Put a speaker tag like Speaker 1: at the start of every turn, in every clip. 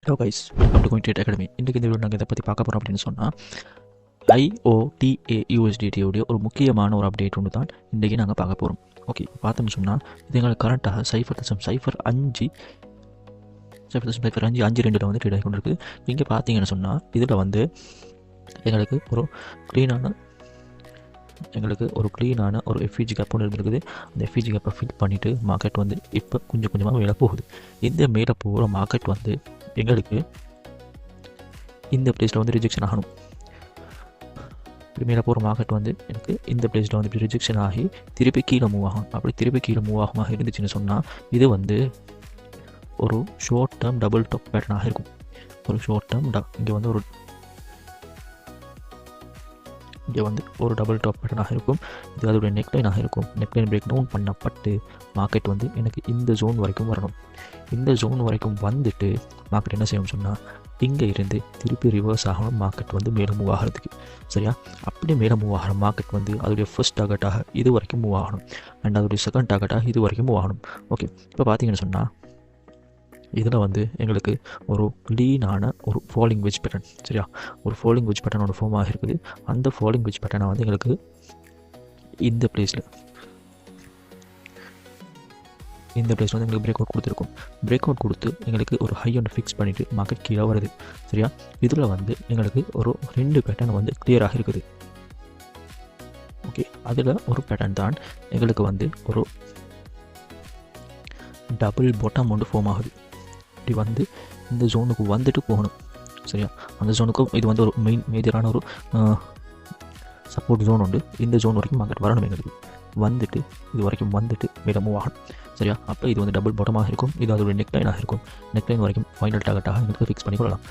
Speaker 1: Hello guys, welcome to going academy. இன்றைக்கு இந்த video நாங்கள் இதை பற்றி பார்க்க போகிறோம் அப்படின்னு சொன்னால் IOTA உடைய ஒரு முக்கியமான ஒரு அப்டேட் ஒன்று தான் இன்றைக்கி நாங்கள் பார்க்க போகிறோம். ஓகே, பார்த்தோம்னு சொன்னால் இது எங்களுக்கு கரெக்டாக 0.0552 வந்து ட்ரேட் ஆகி கொண்டு இருக்குது. இங்கே பார்த்தீங்கன்னு சொன்னால் இதில் வந்து எங்களுக்கு ஒரு க்ளீனான ஒரு FEG கேப் ஒன்று இருக்குது. அந்த FEG கேப்பை ஃபில் பண்ணிவிட்டு மார்க்கெட் வந்து இப்போ கொஞ்சம் கொஞ்சமாக மேலே போகுது. இந்த மேலே போகிற மார்க்கெட் வந்து எங்களுக்கு இந்த பிளேஸில் வந்து ரிஜெக்ஷன் ஆகணும். மேலே போகிற மார்க்கெட் வந்து எனக்கு இந்த பிளேஸில் வந்து இப்படி ரிஜெக்ஷன் ஆகி திருப்பி கீழே மூவ் ஆகும். அப்படி திருப்பி கீழே மூவ் ஆகுமாக இருந்துச்சுன்னு சொன்னால் இது வந்து ஒரு ஷார்ட் டேர்ம் டபுள் டாப் பேட்டர்னாக இருக்கும். ஒரு ஷார்ட் டேர்ம் இங்கே வந்து ஒரு டபுள் டாப் பேட்டர்னாக இருக்கும். இது அதோடைய நெக்லைனாக இருக்கும். நெக்லைன் பிரேக் டவுன் பண்ணப்பட்டு மார்க்கெட் வந்து எனக்கு இந்த ஜோன் வரைக்கும் வரணும். இந்த ஜோன் வரைக்கும் வந்துட்டு மார்க்கெட் என்ன செய்யணும்னு சொன்னால் இங்கே இருந்து திருப்பி ரிவர்ஸ் ஆகணும். மார்க்கெட் வந்து மேலே மூவ் ஆகிறதுக்கு சரியா. அப்படி மேலே மூவ் ஆகிற மார்க்கெட் வந்து அதோடைய ஃபர்ஸ்ட் டார்கெட்டாக இது வரைக்கும் மூவ் ஆகணும். அண்ட் அதோடைய செகண்ட் டார்கெட்டாக இது வரைக்கும் மூவ் ஆகணும். ஓகே, இப்போ பார்த்தீங்கன்னு சொன்னால் இதில் வந்து எங்களுக்கு ஒரு க்ளீனான ஒரு ஃபாலிங் வெஜ் பேட்டர்ன் சரியா. ஒரு ஃபாலிங் வெஜ் பேட்டர்ன் ஒரு ஃபார்மாக இருக்குது. அந்த ஃபாலிங் வெஜ் பேட்டர்னை வந்து எங்களுக்கு இந்த பிளேஸில் வந்து எங்களுக்கு பிரேக் அவுட் கொடுத்துருக்கும். பிரேக் அவுட் கொடுத்து எங்களுக்கு ஒரு ஹை ஒன்று ஃபிக்ஸ் பண்ணிவிட்டு மார்க்கெட் கீழே வருது சரியா. இதில் வந்து எங்களுக்கு ஒரு 2 பேட்டர்ன் வந்து கிளியராக இருக்குது. ஓகே, அதில் ஒரு பேட்டர்ன் தான் எங்களுக்கு வந்து ஒரு டபுள் பாட்டம் ஒன்று ஃபார்ம் ஆகுது. இப்படி வந்து இந்த ஜோனுக்கு வந்துட்டு போகணும் சரியா. அந்த ஜோனுக்கும் இது வந்து ஒரு மேஜரான ஒரு சப்போர்ட் ஜோன் உண்டு. இந்த ஜோன் வரைக்கும் மார்க்கெட் வரணும். எங்களுக்கு வந்துட்டு இது வரைக்கும் வந்துட்டு மேலே மூவ் ஆகணும் சரியா. அப்போ இது வந்து டபுள் பாட்டமாக இருக்கும். இது அதோட நெக்லைனாக இருக்கும். நெக்லைன் வரைக்கும் ஃபைனல் டார்கெட்டாக எங்களுக்கு ஃபிக்ஸ் பண்ணி கொள்ளலாம்.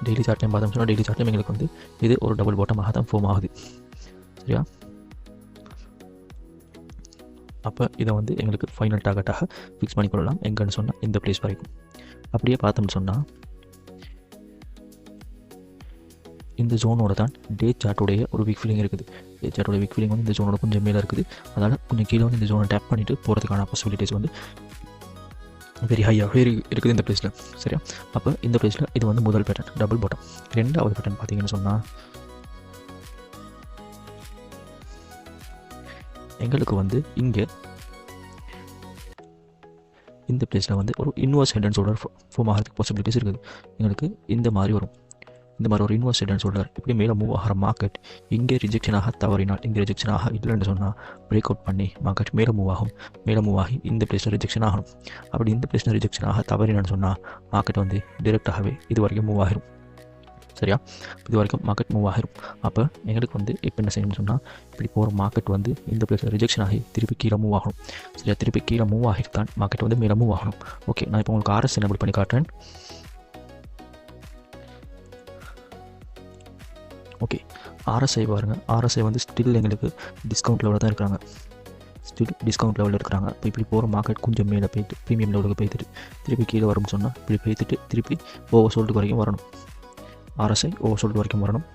Speaker 1: டெய்லி சார்ட் டைம் பார்த்தோம்னா டெய்லி சார்ட் டைம் எங்களுக்கு வந்து இது ஒரு டபுள் பாட்டமாக தான் ஃபார்ம் ஆகுது சரியா. அப்போ இதை வந்து எங்களுக்கு ஃபைனல் டார்கெட்டாக ஃபிக்ஸ் பண்ணிக்கொள்ளலாம். எங்கன்னு சொன்னால் இந்த பிளேஸ் வரைக்கும். அப்படியே பார்த்தோம்னு சொன்னால் இந்த ஜோனோட தான் டே சார்ட்டோடைய ஒரு வீக் ஃபீலிங் இருக்குது. டே சார்ட்டோட வீக் ஃபீலிங் வந்து இந்த ஜோனோட கொஞ்சம் மேலே இருக்குது. அதனால் கொஞ்சம் கீழே வந்து இந்த ஜோனை டேப் பண்ணிவிட்டு போகிறதுக்கான பாசிபிலிட்டிஸ் வந்து வெரி ஹையாக இருக்குது இந்த பிளேஸில் சரியா. அப்போ இந்த பிளேஸில் இது வந்து முதல் பேட்டர்ன் டபுள் பாட்டம். ரெண்டாவது பேட்டர்ன் பார்த்தீங்கன்னு சொன்னால் எங்களுக்கு வந்து இங்கே இந்த பிளேஸில் வந்து ஒரு inverse head and shoulder form ஆகிறதுக்கு பாசிபிலிட்டிஸ் இருக்குது. எங்களுக்கு இந்த மாதிரி ஒரு இன்வர்ஸ் ஹெட் அண்ட் ஷோல்டர் இப்படி மேலே மூவ் ஆகிற மார்க்கெட் இங்கே ரிஜெக்ஷனாக தவறினால் இங்கே ரிஜெக்ஷனாக இல்லைன்னு சொன்னால் பிரேக் அவுட் பண்ணி மார்க்கெட் மேலே மூவ் ஆகி இந்த பிளேஸில் ரிஜெக்ஷன் ஆகணும். அப்படி இந்த பிளேஸில் ரிஜெக்ஷனாக தவறினான்னு சொன்னால் மார்க்கெட் வந்து டிரெக்டாகவே இது வரைக்கும் மூவ் ஆகிரும் சரியா. இது வரைக்கும் மார்க்கெட் மூவ் ஆகிரும். அப்போ எங்களுக்கு வந்து இப்போ என்ன செய்யணும்னு சொன்னால் இப்படி போகிற மார்க்கெட் வந்து இந்த பிளேஸில் ரிஜெக்ஷன் ஆகி திருப்பி கீழே மூவ் ஆகணும் சரியா. திருப்பி கீழே மூவ் ஆகிட்டு மார்க்கெட் வந்து மேலே மூவ் ஆகணும். ஓகே, நான் இப்போ உங்களுக்கு RSI எனபிள் பண்ணி காட்டுறேன். ஓகே, RSI பாருங்கள். RSI வந்து ஸ்டில் எங்களுக்கு டிஸ்கவுண்ட் லெவலில் தான் இருக்கிறாங்க. இப்போ இப்படி போகிற மார்க்கெட் கொஞ்சம் மேலே போயிட்டு ப்ரீமியம் லெவலுக்கு போய்த்துட்டு திருப்பி கீழே வரும்னு சொன்னால் இப்படி போய்த்துட்டு திருப்பி ஓவர் சோல்டு வரைக்கும் வரணும். RSI ஓவர் சோல்டு வரைக்கும் வரணும்.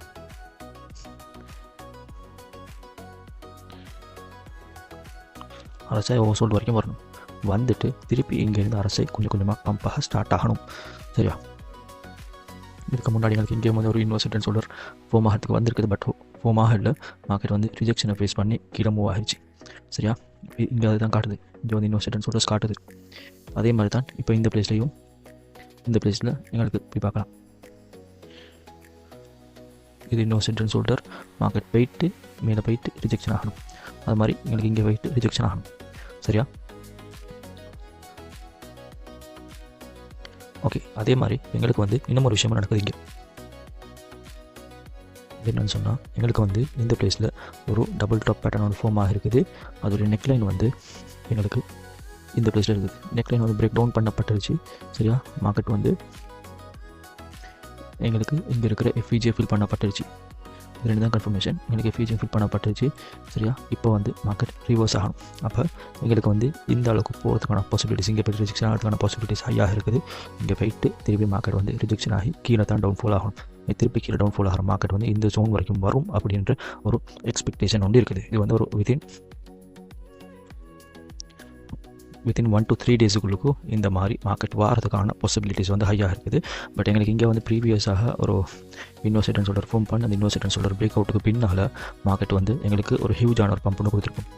Speaker 1: RSI ஓவர் சோல்டு வரைக்கும் வரணும். வந்துட்டு திருப்பி இங்கேருந்து RSI கொஞ்சம் கொஞ்சமாக பம்பாக ஸ்டார்ட் ஆகணும் சரியா. இதுக்கு முன்னாடி எங்களுக்கு இங்கே வந்து ஒரு inverse head and shoulder form ஆகிறதுக்கு வந்திருக்குது. பட் ஃபார்ம் ஆகல. மார்க்கெட் வந்து ரிஜெக்ஷனை ஃபேஸ் பண்ணி கீழே மூவ் ஆகிடுச்சு சரியா. இங்கே அதுதான் காட்டுது. இங்கே வந்து இன்வர்ஸ் ஹெட் அண்ட் ஷோல்டர்ஸ் காட்டுது. அதே மாதிரி தான் இப்போ இந்த பிளேஸில் எங்களுக்கு போய் பார்க்கலாம். இது inverse head and shoulder market போயிட்டு மேலே போயிட்டு ரிஜெக்ஷன் ஆகணும். அது மாதிரி எங்களுக்கு இங்கே போயிட்டு ரிஜெக்ஷன் ஆகணும் சரியா. ஓகே, அதே மாதிரி எங்களுக்கு வந்து இன்னும் ஒரு விஷயமா நடக்குது. இங்கே என்னன்னு சொன்னால் எங்களுக்கு வந்து இந்த பிளேஸில் ஒரு டபுள் டாப் பேட்டர்ன் ஒரு ஃபார்ம் ஆகிருக்குது. அதோடைய நெக்லைன் வந்து எங்களுக்கு இந்த பிளேஸில் இருக்குது. நெக்லைன் வந்து பிரேக் டவுன் பண்ணப்பட்டுருச்சு சரியா. மார்க்கெட் வந்து எங்களுக்கு இங்கே இருக்கிற FEG ஃபில் பண்ணப்பட்டுருச்சு. இது 2 தான் கன்ஃபர்மேஷன். எங்களுக்கு FEG ஃபில் பண்ணப்பட்டுருச்சு சரியா. இப்போ வந்து மார்க்கெட் ரிவர்ஸ் ஆகணும். அப்போ எங்களுக்கு வந்து இந்த அளவுக்கு போகிறதுக்கான பாசிபிலிட்டிஸ் இங்கே போய்ட்டு ரிஜெக்ஷன் ஆகிறதுக்கான பாசிபிலிட்டிஸ் ஹையாக இருக்குது. இங்கே போயிட்டு திருப்பி மார்க்கெட் வந்து ரிஜெக்ஷன் ஆகி கீழே தான் டவுன்ஃபால் ஆகணும். திருப்பி கீழே டவுன்ஃபால் ஆகிற மார்க்கெட் வந்து இந்த ஜோன் வரைக்கும் வரும் அப்படின்ற ஒரு எக்ஸ்பெக்டேஷன் ஒன்று இருக்குது. இது வந்து ஒரு வித்தின் 1 to 3 டேஸுக்குள்ளுக்கும் இந்த மாதிரி மார்க்கெட் வாரதுக்கான பாசிபிலிட்டிஸ் வந்து ஹையாக இருக்குது. பட் எங்களுக்கு இங்கே வந்து ப்ரீவியஸாக ஒரு இன்வெஸ்டர்னு சொல்கிற ஃபார்ம் பண்ணி அந்த இன்வெஸ்டர்னு சொல்கிற பிரேக் அவுட்டுக்கு பின்னால் மார்க்கெட் வந்து எங்களுக்கு ஒரு ஹியூஜான ஒரு பம்ப் ஒன்று கொடுத்துருக்கும்.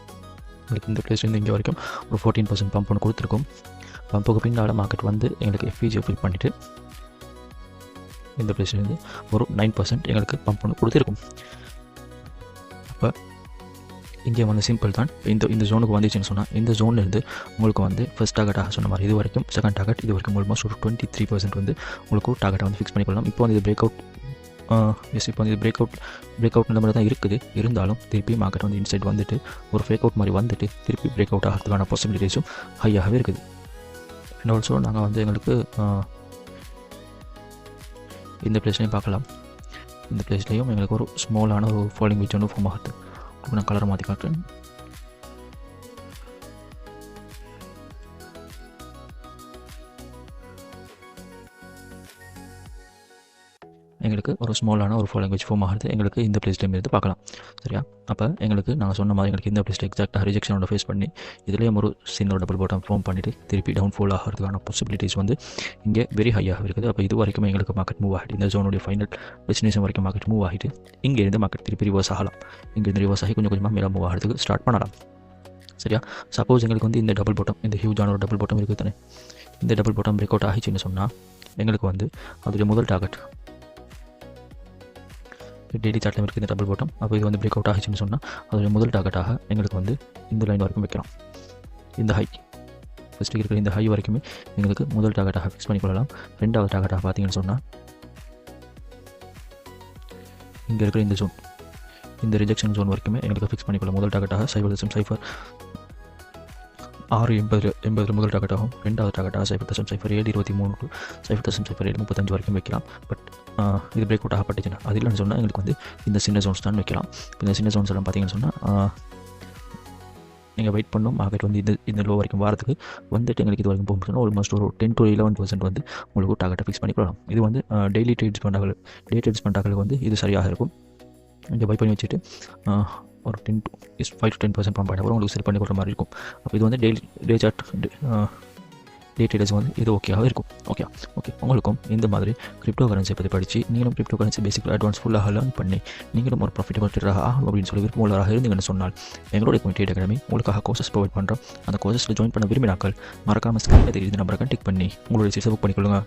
Speaker 1: எங்களுக்கு இந்த பிளேஸ்லேருந்து இங்கே வரைக்கும் ஒரு 14% பம்ப் ஒன்று கொடுத்துருக்கும். பம்புக்கு பின்னால் மார்க்கெட் வந்து எங்களுக்கு எஃப்இஜியை ஃபில் பண்ணிவிட்டு இந்த பிளேஸ்லேருந்து ஒரு 9% எங்களுக்கு பம்ப் ஒன்று கொடுத்துருக்கும். அப்போ இங்கே வந்து சிம்பிள் தான். இந்த ஜோனுக்கு வந்துச்சுன்னு சொன்னால் இந்த ஜோன்லேருந்து உங்களுக்கு வந்து ஃபஸ்ட் டார்கெட்டாக சொன்ன மாதிரி இது வரைக்கும் செகண்ட் டார்கெட் இது வரைக்கும் ஆல்மோஸ்ட் ஒரு 23% வந்து உங்களுக்கு டார்கெட்டை வந்து ஃபிக்ஸ் பண்ணிக்கொள்ளலாம். இப்போ வந்து இது பிரேக் அவுட் இப்போ வந்து இது பிரேக் அவுட் இந்த மாதிரி தான் இருக்குது. இருந்தாலும் திருப்பி மார்க்கெட் வந்து இன்சைட் வந்துட்டு ஒரு ஃபேக் அவுட் மாதிரி வந்துட்டு திருப்பி பிரேக் அவுட் ஆகிறதுக்கான பாசிபிலிட்டிஸும் ஹையாகவே இருக்குது. அண்ட் ஆல்சோ நாங்கள் வந்து எங்களுக்கு இந்த பிளேஸ்லையும் பார்க்கலாம். இந்த பிளேஸ்லேயும் எங்களுக்கு ஒரு ஸ்மாலான ஒரு ஃபாலிங் விச் ஒன்று ஃபார்ம் ஆகுது. நான் கலரை மாற்றி காட்டுறேன். எங்களுக்கு ஒரு ஸ்மாலான ஒரு ஃபாலோயிங் வெச் ஃபார்ம் ஆகிறது எங்களுக்கு இந்த பிளேஸ்லேயும் இருந்து பார்க்கலாம். சரியா? அப்போ எங்களுக்கு நாங்கள் சொன்ன மாதிரி எங்களுக்கு இந்த பிளேஸில் எக்ஸாக்டாக ரிஜெக்ஷனோட ஃபேஸ் பண்ணி இதுலேயும் ஒரு சின்ன டபுள் பாட்டம் ஃபார்ம் பண்ணிவிட்டு திருப்பி டவுன் ஃபால் ஆகிறதுக்கான பாசிபிலிட்டிஸ் வந்து இங்கே வெரி ஹையாக இருக்குது. அப்போ இது வரைக்கும் எங்களுக்கு மார்க்கெட் மூவ் ஆகிட்டு இந்த ஜோனுடைய ஃபைனல் டெஸ்டினேஷன் வரைக்கும் மார்க்கெட் மூவ் ஆகிட்டு இங்கேருந்து மார்க்கெட் திருப்பி ரிவர்ஸ் ஆகலாம். இங்கேருந்து ரிவர்ஸ் ஆகி கொஞ்சம் கொஞ்சமாக மேலே மூவ் ஆகிறதுக்கு ஸ்டார்ட் பண்ணலாம். சரியா? சப்போஸ் எங்களுக்கு வந்து இந்த டபுள் பாட்டம் இந்த ஹியூஜான ஒரு டபுள் பாட்டம் இருக்குது தானே, இந்த டபுள் பாட்டம் பிரேக் அவுட் ஆகிச்சுன்னு சொன்னால் எங்களுக்கு வந்து அதோடைய முதல் டார்கெட் டெய்லி சார்ட்லையும் இருக்குது இந்த டபுள் பாட்டம். அப்போ இது வந்து பிரேக் அவுட் ஆகிச்சுன்னு சொன்னால் அதோடைய முதல் டார்கெட்டாக எங்களுக்கு வந்து இந்த லைன் வரைக்கும் வைக்கலாம். இந்த ஹை ஃபஸ்ட்டு இருக்கிற இந்த ஹை வரைக்குமே எங்களுக்கு முதல் டார்கெட்டாக ஃபிக்ஸ் பண்ணிக்கொள்ளலாம். ரெண்டாவது டார்கெட்டாக பார்த்தீங்கன்னு சொன்னால் இங்கே இருக்கிற இந்த ஜோன் இந்த ரிஜெக்ஷன் ஜோன் வரைக்குமே எங்களுக்கு ஃபிக்ஸ் பண்ணிக்கொள்ளலாம். முதல் டார்கெட்டாக 0.0680 முதல் டார்கெட்டாகும். ரெண்டாவது டார்கெட்டாக 0.0723 to 0.0735 வரைக்கும் வைக்கலாம். பட் இது பிரேக் அவுட் ஆகப்பட்டுச்சுன்னா அது இல்லைன்னு சொன்னால் எங்களுக்கு வந்து இந்த சின்ன ஜோன்ஸ் தான் வைக்கலாம். இந்த சின்ன ஜோன்ஸ் எல்லாம் பார்த்தீங்கன்னு சொன்னால் நீங்கள் வெயிட் பண்ணணும். மார்க்கெட் வந்து இந்த லோ வரைக்கும் வாரத்துக்கு வந்துட்டு எங்களுக்கு இது வரைக்கும் போகணும்னா ஆல்மோஸ்ட் ஒரு 10 to 11% வந்து உங்களுக்கு டார்கெட்டை ஃபிக்ஸ் பண்ணிக்கலாம். இது வந்து டெய்லி ட்ரேட்ஸ் பண்ணுறாங்களுக்கு வந்து இது சரியாக இருக்கும். இங்கே பை பண்ணி வச்சுட்டு ஒரு 5 to 10% பம்ப் ஆகிட்ட உங்களுக்கு செல் பண்ணி கொடுக்குற மாதிரி இருக்கும். அப்போ இது வந்து டே சார்ட் டே ட்ரேடர்ஸ் வந்து இது ஓகேவாக இருக்கும். ஓகே உங்களுக்கும் இந்த மாதிரி கிரிப்டோ கரன்சியை பற்றி படித்து நீங்களும் கிரிப்டோ கரன்சி பேசிக்கலாக அட்வான்ஸ் ஃபுல்லாக லேர்ன் பண்ணி நீங்களும் ஒரு ப்ராஃபிட்டபிள் ட்ரேடராக ஆகணும் அப்படின்னு சொல்லி விருப்பமுள்ளவராக இருந்தீங்கன்னு சொன்னால் எங்களுடைய ட்ரேட் அகாடமி உங்களுக்காக கோர்சஸ் ப்ரொவைட் பண்ணுறோம். அந்த கோர்சஸில் ஜாயின் பண்ண விரும்பினாக்கள் மறக்காமல் ஸ்கிரீனில் தெரியுது நம்பரை கான்டெக்ட் பண்ணி உங்களுடைய சீட்ஸை புக் பண்ணிக்கொள்ளுங்கள்.